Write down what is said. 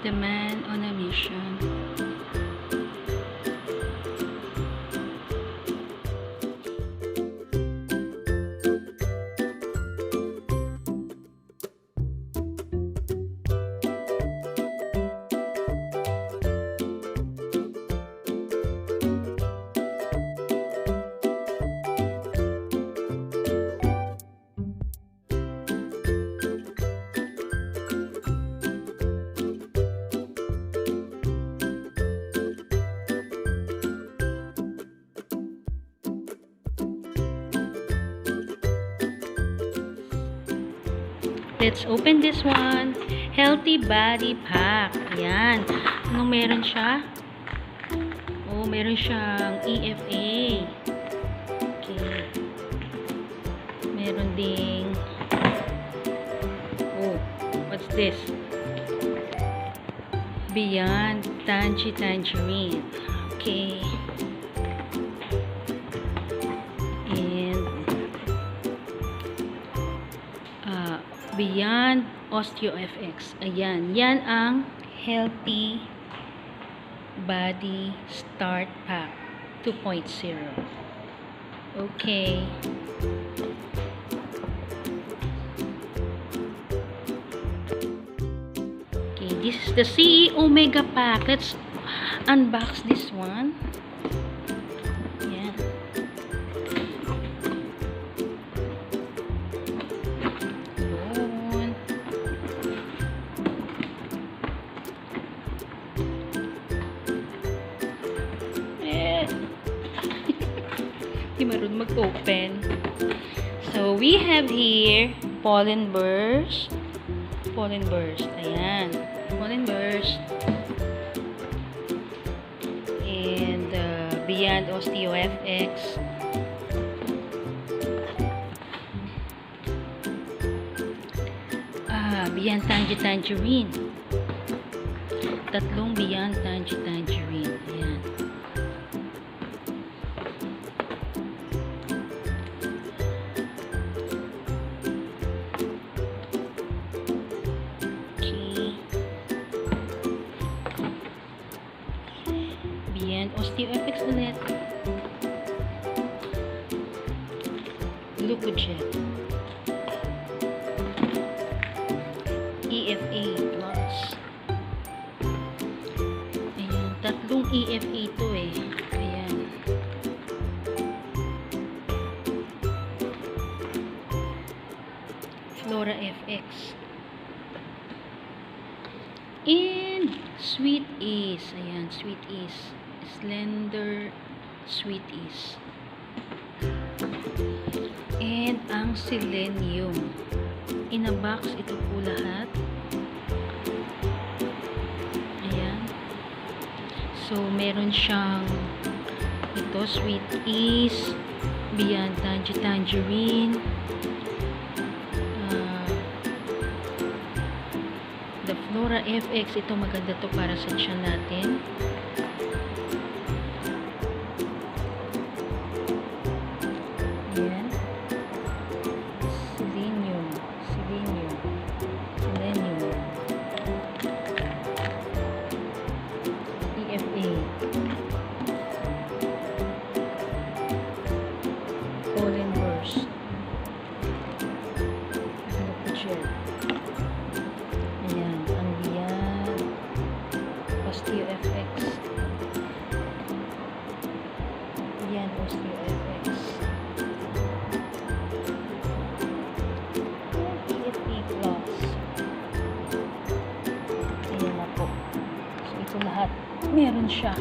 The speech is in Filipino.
The man on a mission. Let's open this one. Healthy Body Pak. Ayan. Anong meron siya? Oh, meron siyang EFA. Okay. Meron ding what's this? Beyond Tangerine. Okay. Beyond OsteoFX. Ayan. Yan ang Healthy Body Start Pak 2.0. Okay. Okay. This is the CEO Mega Pak. Let's unbox this one. Marunong mag-open. So, we have here pollen burst. Ayan. Pollen burst. And Beyond OsteoFX. Beyond Tangerine. Tatlong Beyond Tangerine. Ayan. OsteoFX ulit. Glucogen. EFA plus. Ayan. Tatlong EFA ito eh. Ayan. Flora FX. And Sweet Ease. Ayan. Sweet Ease. Slender Sweet Ease. And ang selenium. In a box, ito po lahat. Ayan. So, meron siyang ito, Sweet Ease, Beyond Tangerine, the Flora FX. Ito maganda to para sa tiyan natin. Ayan, ang Beyond OsteoFX. Beyond OsteoFX. EFA Plus. Ayan na po. So, ito lahat. Meron siya.